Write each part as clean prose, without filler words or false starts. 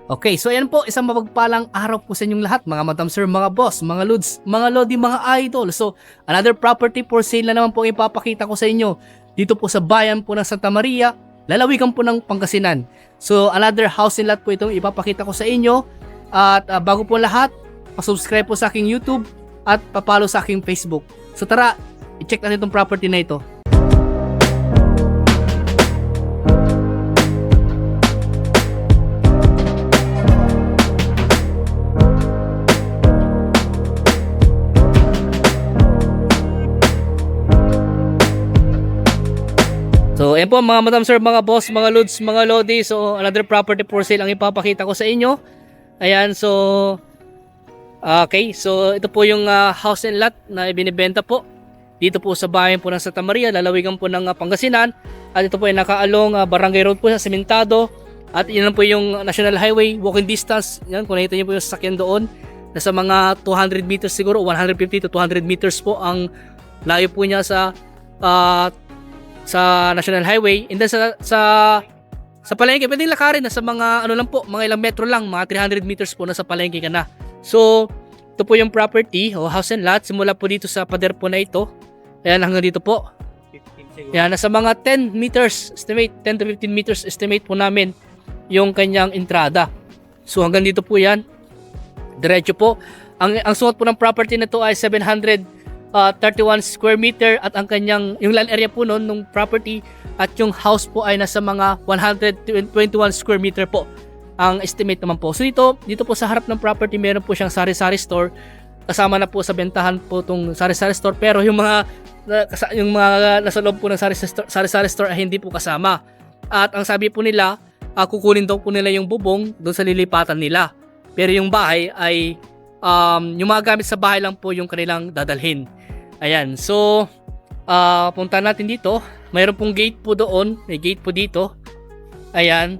Okay, so ayan po, isang mapagpalang araw po sa inyong lahat, mga madam sir, mga boss, mga lods, mga lodi, mga idol. So, another property for sale na naman po ang ipapakita ko sa inyo dito po sa bayan po ng Santa Maria, lalawigan po ng Pangasinan. So, another house and lot po itong ipapakita ko sa inyo. At bago po lahat, pa-subscribe po sa aking YouTube at pa-follow sa aking Facebook. So tara, i-check natin itong property na ito. So, ayan po mga madam sir, mga boss, mga lods, mga lodi. So, another property for sale ang ipapakita ko sa inyo. Ayan, so okay, so ito po yung house and lot na ibinibenta po dito po sa bayan po ng Santa Maria, lalawigan po ng Pangasinan. At ito po ay nakaalong Barangay Road po sa Sementado. At yun po yung National Highway, walking distance. Yan, kung nakita nyo po yung sasakyan doon, nasa mga 200 meters siguro, 150 to 200 meters po ang layo po niya sa National Highway. And then sa palengke, pwedeng lakarin na sa mga ano lang po, mga ilang metro lang, mga 300 meters po nasa palengke ka na. So, ito po yung property o house and lot. Simula po dito sa pader po na ito. Ayan, hanggang dito po. Ayan, nasa mga 10 meters estimate, 10 to 15 meters estimate po namin yung kanyang entrada. So, hanggang dito po yan. Diretso po. Ang suot po ng property na ito ay 731 square meter at ang kanyang, yung land area po noon, nung property at yung house po ay nasa mga 121 square meter po ang estimate naman po. So dito po sa harap ng property meron po siyang sari-sari store, kasama na po sa bentahan po itong sari-sari store, pero yung mga nasa loob po ng sari-sari store ay hindi po kasama. At ang sabi po nila, kukunin daw po nila yung bubong doon sa lilipatan nila, pero yung bahay ay yung mga gamit sa bahay lang po yung kanilang dadalhin. Ayan, so punta natin dito. Mayroon pong gate po doon, may gate po dito. Ayan,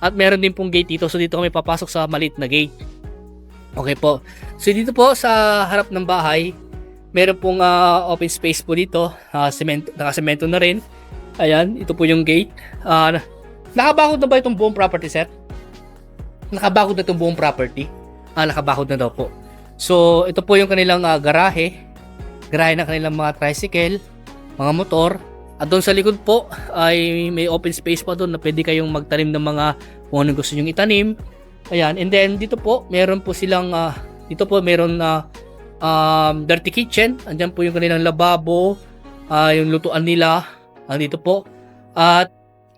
at meron din pong gate dito. So dito kami papasok sa maliit na gate. Okay po. So dito po sa harap ng bahay, meron pong open space po dito. Nakasemento na rin. Ayan, ito po yung gate. Nakabakod na ba itong buong property, sir? Nakabakod na itong buong property? Nakabakod na daw po. So ito po yung kanilang garahe. Garahe ng kanilang mga tricycle, mga motor. At doon sa likod po ay may open space pa doon na pwede kayong magtanim ng mga kung ano gusto nyong itanim. Ayan, and then dito po meron po silang meron na dirty kitchen. Andiyan po yung kanilang lababo, yung lutuan nila dito po. At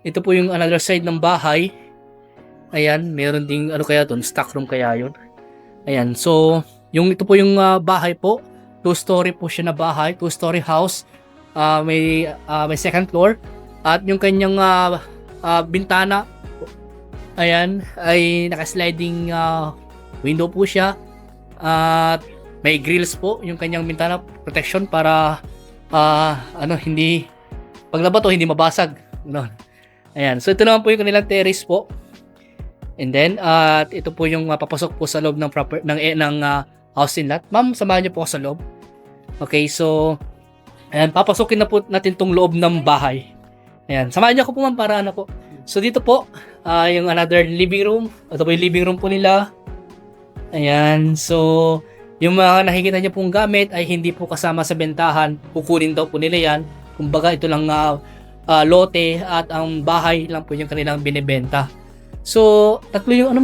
ito po yung another side ng bahay. Ayan, meron ding ano kaya doon, stock room kaya yun. Ayan, so ito po yung bahay po. 2-story po siya na bahay, 2-story house. May second floor at yung kanyang bintana, ayan, ay naka-sliding window po siya at may grills po yung kanyang bintana, protection para hindi paglaba to hindi mabasag, no? Ayan, so ito naman po yung kanilang terrace po, and then at ito po yung papasok po sa loob ng house and lot. Ma'am, samahan niyo po ako sa loob. Okay, so ayan, papasukin na po natin tong loob ng bahay. Ayan, samahan niyo ako po ma'am para po. So dito po, yung another living room. Ito po yung living room po nila. Ayan, so yung mga nakikita niyo pong gamit ay hindi po kasama sa bentahan. Kukunin daw po nila yan. Kumbaga ito lang lote at ang bahay lang po yung kanilang binibenta. So, tatlo yung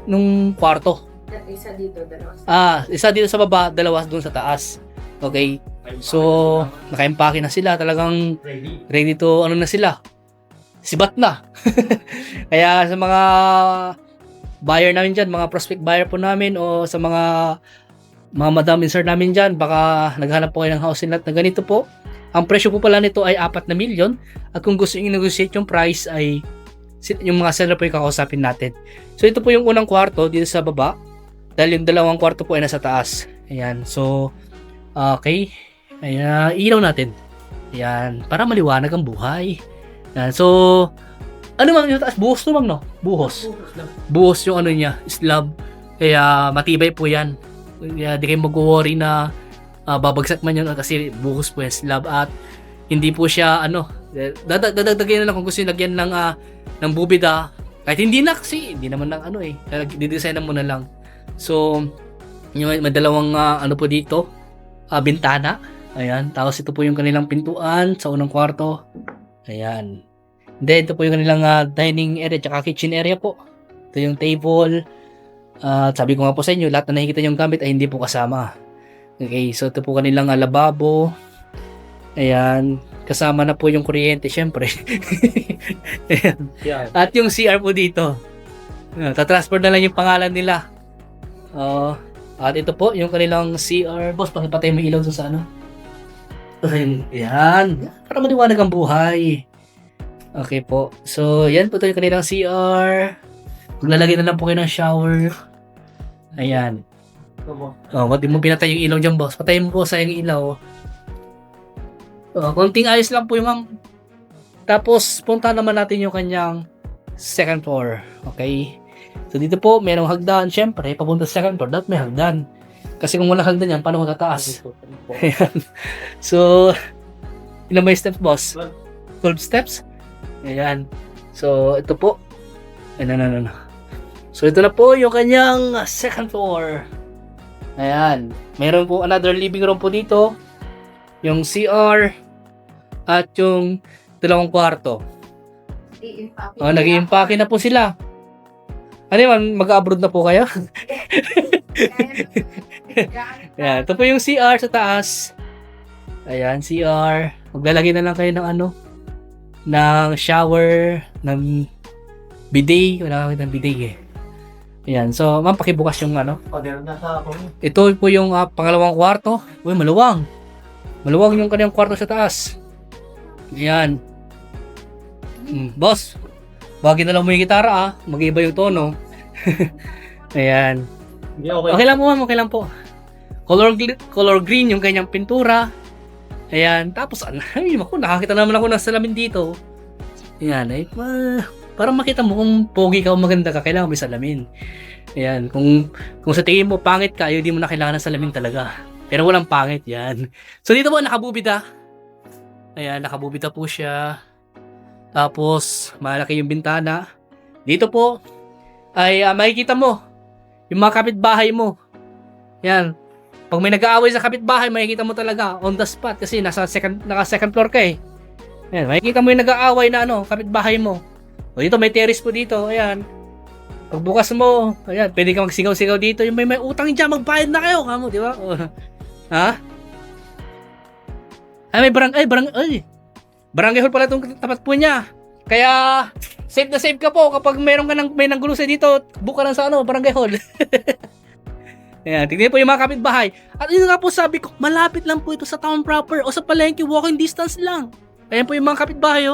nung kwarto. Isa dito, dalawa. Isa dito sa baba, dalawa doon sa taas. Okay. So, naka-empake na sila. Talagang ready to, na sila. Sibat na. Kaya sa mga buyer namin dyan, mga prospect buyer po namin, o sa mga madam insert namin dyan, baka naghanap po kayo ng house and lot na ganito po. Ang presyo po pala nito ay 4 na milyon. At kung gusto nyo i-negotiate yung price, ay yung mga seller po yung kakausapin natin. So, ito po yung unang kwarto dito sa baba. Dahil yung dalawang kwarto po ay nasa taas. Ayan. So, okay. Ayan, ilaw natin. Ayan, para maliwanag ang buhay. Ayan, so, ano mang yung taas? Buhos to mang, no? Buhos. Buhos yung niya, slab. Kaya matibay po yan. Kaya di kayo mag-worry na babagsak man yun kasi buhos po yung slab. At hindi po siya, dadagdagan na lang kung gusto nyo lagyan ng bubida Kahit hindi na kasi, hindi naman ng ano eh. Didesignan mo na lang. So, may dalawang ano po dito, bintana. Ayan. Tapos ito po yung kanilang pintuan sa unang kwarto. Ayan. Then, ito po yung kanilang dining area tsaka kitchen area po. Ito yung table. Sabi ko nga po sa inyo, lahat na nakikita yung gamit ay hindi po kasama. Okay, so ito po kanilang lababo. Ayan. Kasama na po yung kuryente, syempre. Ayan. Yeah. At yung CR po dito. Tatransfer na lang yung pangalan nila. At ito po, yung kanilang CR. Boss, pakipatay mo ilaw dun sa ano. Ayan. Para maliwanag ang buhay. Okay po. So, yan po ito yung kanilang CR. Maglalagay na lang po kayo ng shower. Ayan. Ba't di mo pinatay yung ilaw dyan, boss? Patayin mo po sa yung ilaw. Konting ayos lang po yung ma'am. Tapos, punta naman natin yung kanyang second floor. Okay? So, dito po, merong hagdan. Siyempre, papunta sa second floor, dapat may hagdan. Kasi kung wala hagdan yan, paano ko tataas? Ayan. So, ilan may steps, boss? 12 steps? Ayan. So, ito po. Ayan. So, ito na po yung kanyang second floor. Ayan. Meron po another living room po dito. Yung CR at yung dalawang kwarto. Nag-i-impake na po sila. Ano yun? Mag-abroad na po kayo? Ayan. Ito po yung CR sa taas. Ayan, CR. Maglalagay na lang kayo ng ano? Ng shower, ng bidet. Wala kami ng bidet eh. Ayan. So, ma'am, pakibukas yung ano. Ito po yung pangalawang kwarto. Uy, maluwang. Maluwag yung kanyang kwarto sa taas. Ayan. Boss, bagay na lang mo yung gitara mag-iba yung tono. Ayan. Okay lang po ma'am, okay lang po. Color green yung kanyang pintura. Ayan. Tapos, ay, nakakita naman ako ng salamin dito. Ayan. Ay, parang makita mo kung pogi ka o maganda ka, kailangan may salamin. Ayan. Kung sa tingin mo pangit ka, hindi mo na kailangan ng salamin talaga. Pero walang pangit yan. So dito po nakabubida. Ayan, nakabubida po siya. Tapos malaki yung bintana. Dito po ay makikita mo yung mga kapitbahay mo. Ayan. Pag may nag-aaway sa kapitbahay, makikita mo talaga on the spot kasi naka second floor ka eh. Ayan, makikita mo yung nag-aaway na kapitbahay mo. O dito may terrace po dito. Ayan. Pagbukas mo, ayan, pwede ka magsigaw-sigaw dito. Yung may utang dyan, magbayad na kayo. Kamo, di ba? Ha? Ay, may barangay hall pala itong tapat po niya. Kaya, safe na safe ka po kapag may nanggulo sa dito, book ka lang sa barangay hall. Ayan, tignan po yung mga kapitbahay. At yun nga po sabi ko, malapit lang po ito sa town proper o sa palengke, walking distance lang. Ayan po yung mga kapitbahay,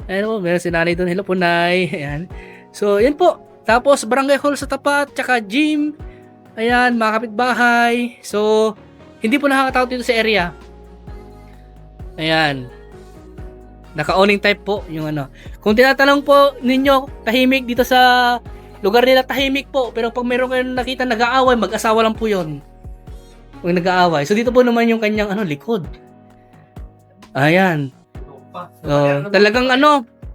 Ayan po, meron si nanay doon. Hello po, nay. Ayan. So, yan po. Tapos, barangay hall sa tapat, tsaka gym. Ayan, mga kapitbahay. So, hindi po nakakatakot dito sa area. Ayan. Naka-awning type po yung Kung tinatanong po ninyo, tahimik dito sa lugar nila, tahimik po. Pero pag meron kayong nakita nag-aaway, mag-asawa lang po yun. Kung nag-aaway. So dito po naman yung kanyang likod. Ayan. Talagang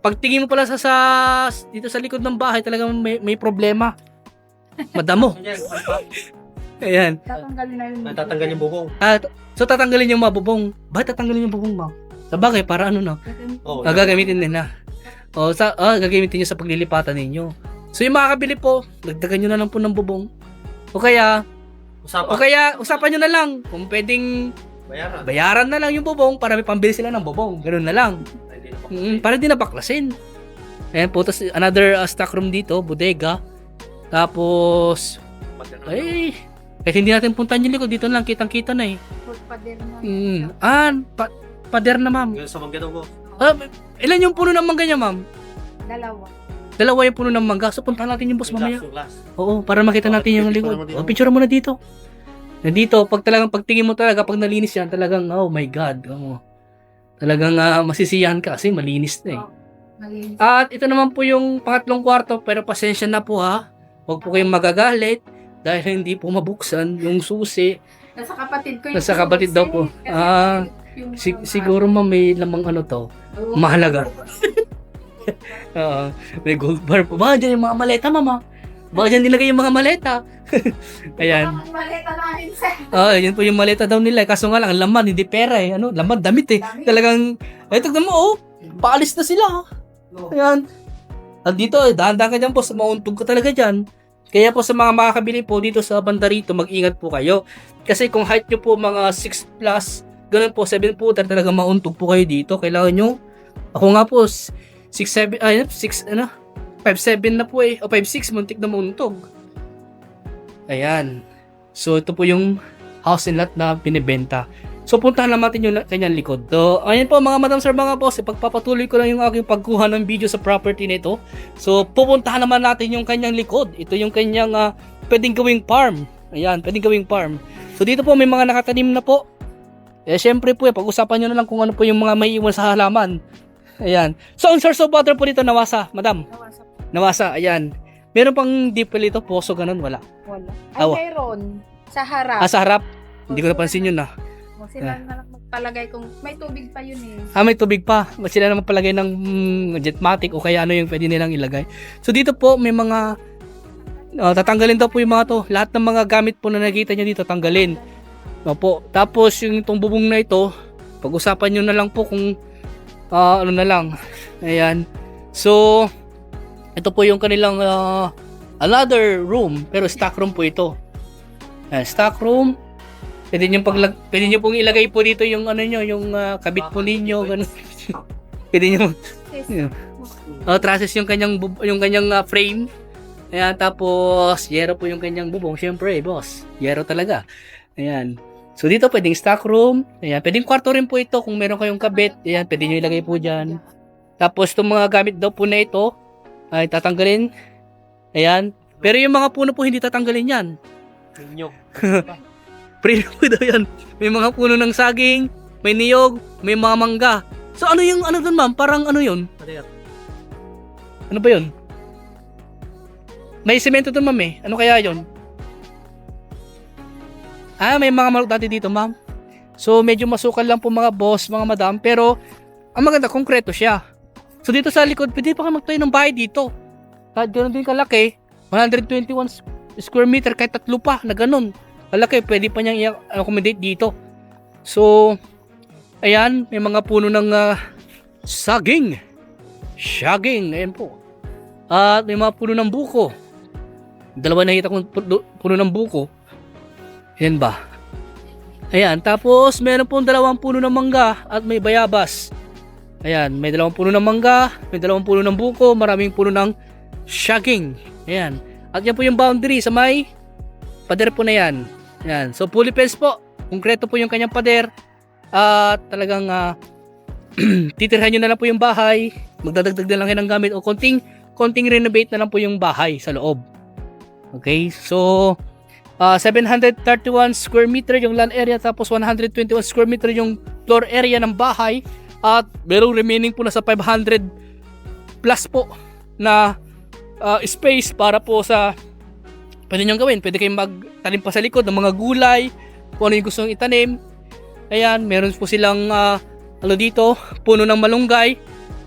pagtingin mo pala dito sa likod ng bahay, talagang may problema. Madamo. Ayan. Tatanggalin yung bubong. So tatanggalin yung mga bubong. Bakit tatanggalin yung bubong, ma'am? Sabagay, para gagamitin nila. Gagamitin nyo sa paglilipatan ninyo. So yung makakabili po, dagdagan nyo na lang po ng bubong. O kaya, usapan nyo na lang kung pwedeng bayaran na lang yung bubong para may pambili sila ng bubong. Ganun na lang. Para di nabaklasin. Ayan po, tapos another stock room dito, bodega. Tapos, kahit hindi natin puntahan yung likod, dito lang, kitang-kita na eh. Pader na, ma'am. Sa mangga daw ko. Ilan yung puno ng mangga niya, ma'am? Dalawa yung puno ng mangga. So, puntahan natin yung boss mamaya. Oo, para makita natin yung likod. Picture mo na dito. Nandito, pagtingin mo talaga, pag nalinis yan, talagang, oh my God. Talagang masisiyahan ka kasi malinis na eh. At ito naman po yung pangatlong kwarto, pero pasensya na po ha. Huwag po kayong magagalit dahil hindi po mabuksan yung susi. Nasa kapatid ko yung Nasa kapatid daw po. Siguro may lamang to. Mahalaga. Oo, may gold bar po. Baka dyan yung mga maleta, mama. Baka dyan nilagay yung mga maleta. Ayan. Ang maleta namin, sir. Yun po yung maleta daw nila. Kaso nga lang, ang laman, hindi pera eh. Ano, laman, damit eh. Talagang, ay, tignan mo, oh. Paalis na sila. Ayan. At dito, dahan-dahan ka dyan po. Mauntog ka talaga dyan. Kaya po sa mga makakabili po dito sa banda rito, mag-ingat po kayo. Kasi kung height nyo po mga 6 plus, ganun po, 7 footer, talaga mauntog po kayo dito. Kailangan nyo, ako nga po, 6'7", 5'7 na po eh. O 5'6", muntik na mauntog. Ayan. So, ito po yung house and lot na binibenta. So, puntahan lang natin yung kanyang likod. So, ayan po mga madam sir, mga boss, ipagpapatuloy ko lang yung aking pagkuha ng video sa property nito. So, pupuntahan naman natin yung kanyang likod. Ito yung kanyang pwedeng gawing farm. Ayan, pwedeng gawing farm. So, dito po may mga nakatanim na po. Syempre po, pag-usapan nyo na lang kung ano po yung mga may iwan sa halaman. Ayan. So, ang source of water po dito, nawasa, madam. Nawasa, ayan. Meron pang deep well ito, poso, ganun, wala. Wala. Awa. Ay, mayroon. Sa harap. Sa harap. Hindi ko napansin yun O, sila na lang magpalagay kung may tubig pa yun eh. May tubig pa. Sila na magpalagay ng jetmatic o kaya ano yung pwede nilang ilagay. So dito po may mga tatanggalin daw po yung mga to. Lahat ng mga gamit po na nakita nyo dito tanggalin. Opo. Tapos yung itong bubong na ito, pag-usapan nyo na lang po kung ano na lang. Ayan. So ito po yung kanilang another room pero stock room po ito. Stock room. Pwede nyo pong ilagay po dito yung ano nyo, yung kabit po ninyo, ganun. Pwede nyo. Trusses yung kanyang frame. Ayan, tapos yero po yung kanyang bubong. Syempre, boss, yero talaga. Ayan. So dito pwedeng stock room. Ayan, pwedeng kwarto rin po ito kung meron kayong kabit. Ayan, pwede nyo ilagay po dyan. Tapos itong mga gamit daw po na ito ay tatanggalin. Ayan. Pero yung mga puno po hindi tatanggalin yan. Pre po daw yan. May mga puno ng saging, may niyog, may mga mangga. So ano yung ano dun ma'am? Parang ano yun? Ano ba yun? May semento dun ma'am eh. Ano kaya yun? May mga manok dati dito ma'am. So medyo masukal lang po mga boss, mga madam. Pero ang maganda, konkreto siya. So dito sa likod, pwede pa kayo magtayo ng bahay dito. Kahit gano'n din kalaki, 121 square meter, kahit 3 pa na gano'n. Kalaki, pwede pa niyang i-accommodate dito. So, ayan, may mga puno ng saging. Saging, ayan po. At may mga puno ng buko. Dalawa nakita kong puno ng buko. Ayan ba? Ayan, tapos meron pong 2 puno ng mangga at may bayabas. Ayan, may 2 puno ng mangga, may 2 puno ng buko, maraming puno ng saging. Ayan. At yan po yung boundary sa may pader po na yan. Ayan. So, fully fenced po. Konkreto po yung kanyang pader. At talagang titirhan nyo na lang po yung bahay. Magdadagdag na lang kayo ng gamit o konting renovate na lang po yung bahay sa loob. Okay? So, 731 square meter yung land area tapos 121 square meter yung floor area ng bahay. At merong remaining po na sa 500 plus po na space para po sa pwede nyo gawin. Pwede kayong magtanim pa sa likod ng mga gulay, kung ano yung gusto nyo itanim. Ayan, meron po silang dito, puno ng malunggay.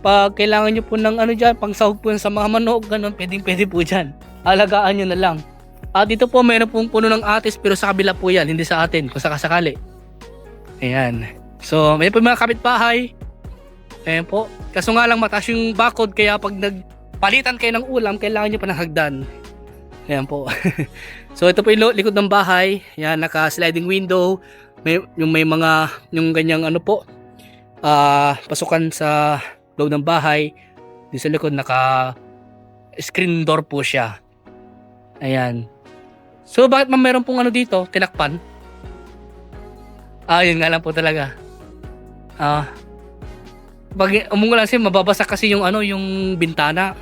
Pag kailangan nyo po ng dyan, pang sahog po sa mga manok, ganun, pwede po dyan. Alagaan nyo na lang. At dito po, meron pong puno ng atis, pero sa kabila po yan, hindi sa atin, kung sakasakali. Ayan. So, may po mga kapitbahay. Ayan po. Kaso nga lang, mataas yung bakod, kaya pag nagpalitan kayo ng ulam, kailangan nyo pa ng hagdan. Ayan po. So ito po yung likod ng bahay. Yan, naka sliding window. Yung ganyang pasukan sa loob ng bahay. Dito sa likod naka screen door po siya. Ayan. So bakit meron pong dito, tinakpan? Yun nga lang po talaga. Pag umungo lang siya, mababasa kasi yung bintana.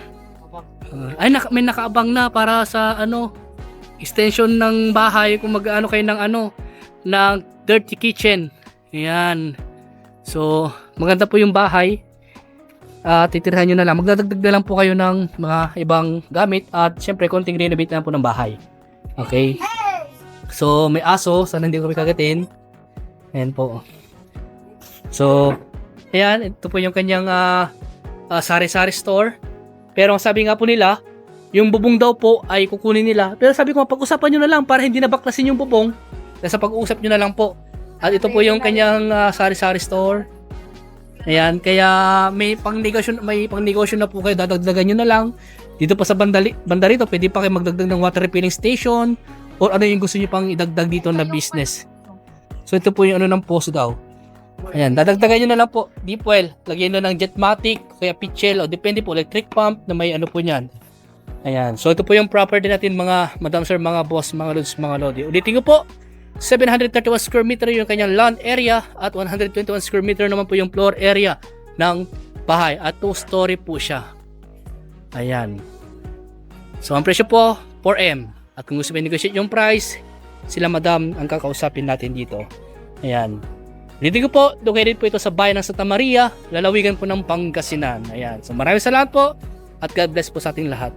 May nakaabang na para sa extension ng bahay kung mag-ano kayo ng dirty kitchen. Ayan. So, maganda po yung bahay. Titirhan nyo na lang. Magdadagdag na lang po kayo ng mga ibang gamit at syempre konting renovate na po ng bahay. Okay. So, may aso. Sana hindi ko kagatin. Ayan po. So, ayan. Ito po yung kanyang sari-sari store. Pero ang sabi nga po nila, yung bubong daw po ay kukunin nila. Pero sabi ko, pag-usapan nyo na lang para hindi nabaklasin yung bubong. Nasa pag-uusap nyo na lang po. At ito po yung kanyang sari-sari store. Ayan, kaya may pang-negosyo na po kayo, dadagdagan nyo na lang. Dito pa sa banda rito, pwede pa kayo magdagdag ng water refilling station or ano yung gusto nyo pang idagdag dito na business. So ito po yung ano ng post daw. Ayan, dadagdagan nyo na lang po, deep well, lagyan nyo ng Jetmatic, kaya pitchel, o depende po, electric pump na may ano po nyan. Ayan, so ito po yung property natin mga madam sir, mga boss, mga lods, mga lodi. Ulitin ko po, 731 square meter yung kanyang lawn area at 121 square meter naman po yung floor area ng bahay at 2-story po siya. Ayan. So ang presyo po, 4M. At kung gusto mo i-negotiate yung price, sila madam ang kakausapin natin dito. Ayan. Dito ko po, located po ito sa bayan ng Santa Maria, lalawigan po ng Pangasinan. Ayan. So maraming salamat po at God bless po sa ating lahat.